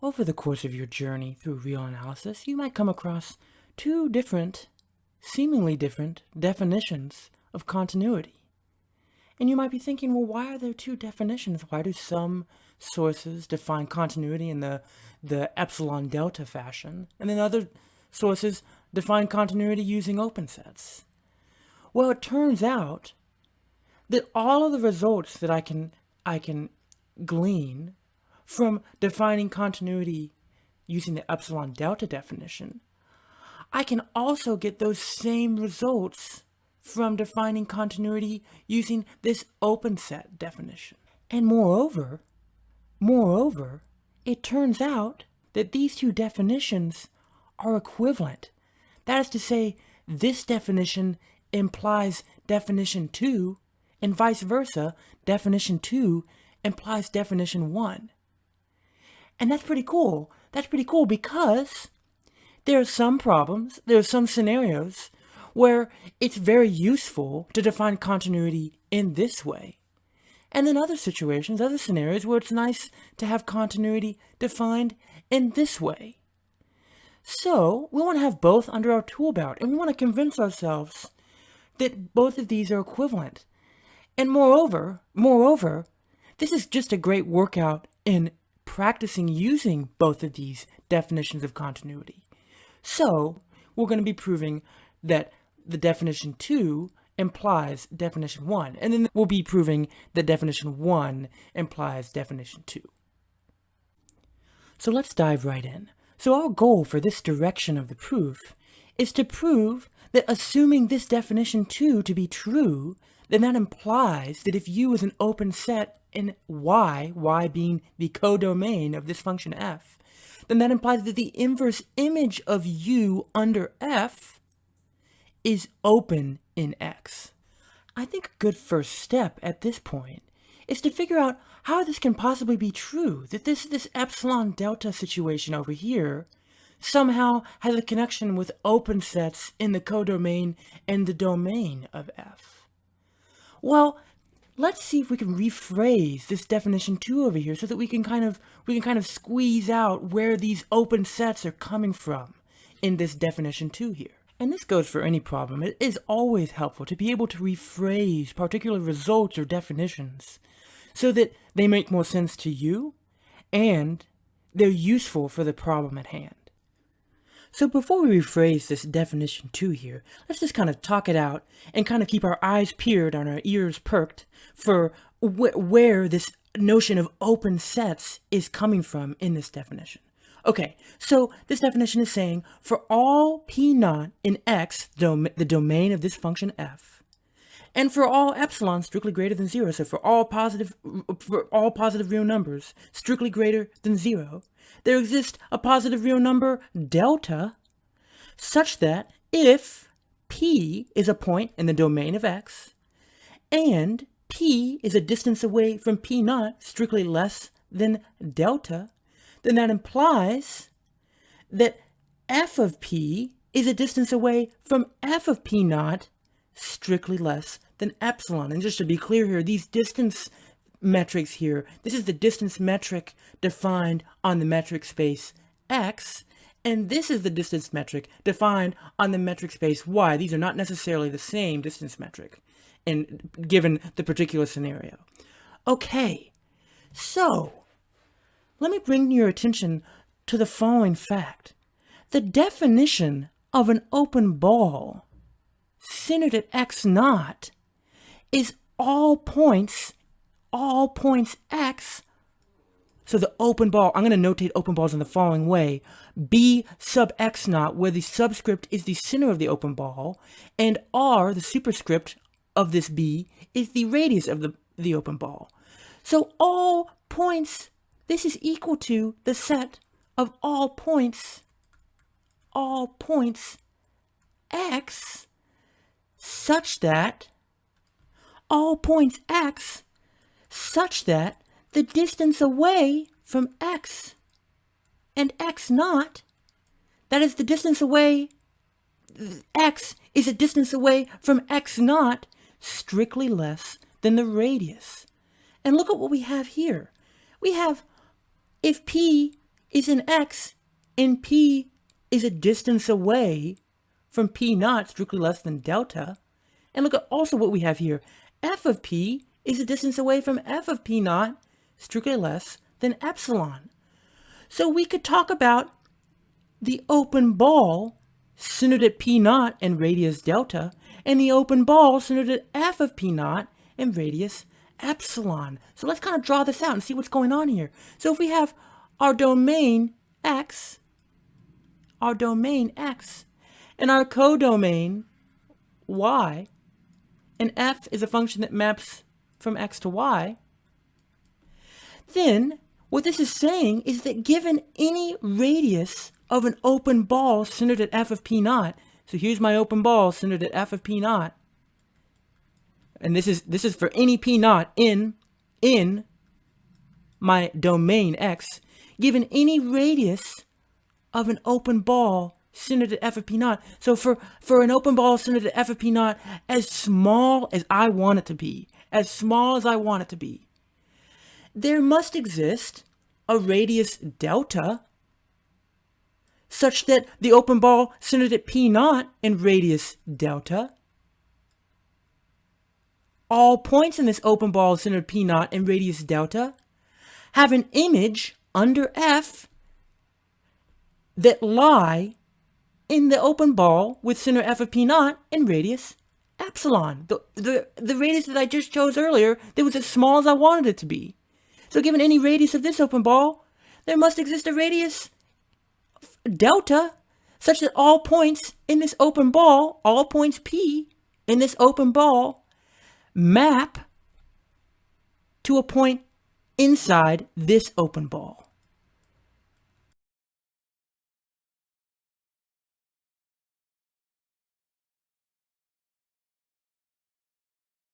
Over the course of your journey through real analysis, you might come across two different, seemingly different, definitions of continuity. And you might be thinking, well, why are there two definitions? Why do some sources define continuity in the Epsilon-Delta fashion, and then other sources define continuity using open sets? Well, it turns out that all of the results that I can glean from defining continuity using the Epsilon-Delta definition, I can also get those same results from defining continuity using this open set definition. And moreover, it turns out that these two definitions are equivalent. That is to say, this definition implies definition 2, and vice versa, definition 2 implies definition 1. And that's pretty cool. That's pretty cool because there are some problems, there are some scenarios where it's very useful to define continuity in this way. And then other situations, other scenarios where it's nice to have continuity defined in this way. So we want to have both under our tool belt, and we want to convince ourselves that both of these are equivalent. And moreover, this is just a great workout in practicing using both of these definitions of continuity. So we're going to be proving that the definition 2 implies definition 1, and then we'll be proving that definition 1 implies definition 2. So let's dive right in. So our goal for this direction of the proof is to prove that assuming this definition 2 to be true, then that implies that if U is an open set in y being the codomain of this function f, then that implies that the inverse image of U under f is open in X. I think a good first step at this point is to figure out how this can possibly be true, that this Epsilon-Delta situation over here somehow has a connection with open sets in the codomain and the domain of f. Well, let's see if we can rephrase this definition 2 over here so that we can kind of squeeze out where these open sets are coming from in this definition 2 here. And this goes for any problem. It is always helpful to be able to rephrase particular results or definitions so that they make more sense to you and they're useful for the problem at hand. So before we rephrase this definition 2 here, let's just kind of talk it out and kind of keep our eyes peeled and our ears perked for where this notion of open sets is coming from in this definition. Okay, so this definition is saying for all p naught in X, the domain of this function f, and for all epsilon strictly greater than 0, so for all positive real numbers strictly greater than 0, there exists a positive real number delta such that if p is a point in the domain of X and p is a distance away from p naught strictly less than delta, then that implies that f of p is a distance away from f of p naught strictly less than epsilon. And just to be clear here, these distance metrics here, this is the distance metric defined on the metric space X, and this is the distance metric defined on the metric space Y. These are not necessarily the same distance metric given the particular scenario. Okay, so let me bring your attention to the following fact. The definition of an open ball centered at X naught is all points X. So the open ball, I'm going to notate open balls in the following way. B sub X naught, where the subscript is the center of the open ball, and R, the superscript of this B, is the radius of the open ball. So all points, this is equal to the set of all points X such that the distance away from X and X naught, that is the distance away, X is a distance away from X naught strictly less than the radius. And look at what we have here. We have, if P is an x and p is a distance away from p naught strictly less than delta. And look at also what we have here. F of p is a distance away from f of p naught strictly less than epsilon. So we could talk about the open ball centered at p naught and radius delta, and the open ball centered at f of p naught and radius epsilon. So let's kind of draw this out and see what's going on here. So if we have our domain x, and our codomain y, and f is a function that maps from x to y, then what this is saying is that given any radius of an open ball centered at f of p naught, so here's my open ball centered at f of p naught, and this is for any p naught in my domain x, given any radius of an open ball centered at f of p naught. So for an open ball centered at f of p naught as small as I want it to be, there must exist a radius delta such that the open ball centered at p naught and radius delta, all points in this open ball centered p naught and radius delta, have an image under f that lie in the open ball with center f of p naught and radius epsilon. The radius that I just chose earlier, that was as small as I wanted it to be. So given any radius of this open ball, there must exist a radius delta such that all points in this open ball, all points p in this open ball, map to a point inside this open ball.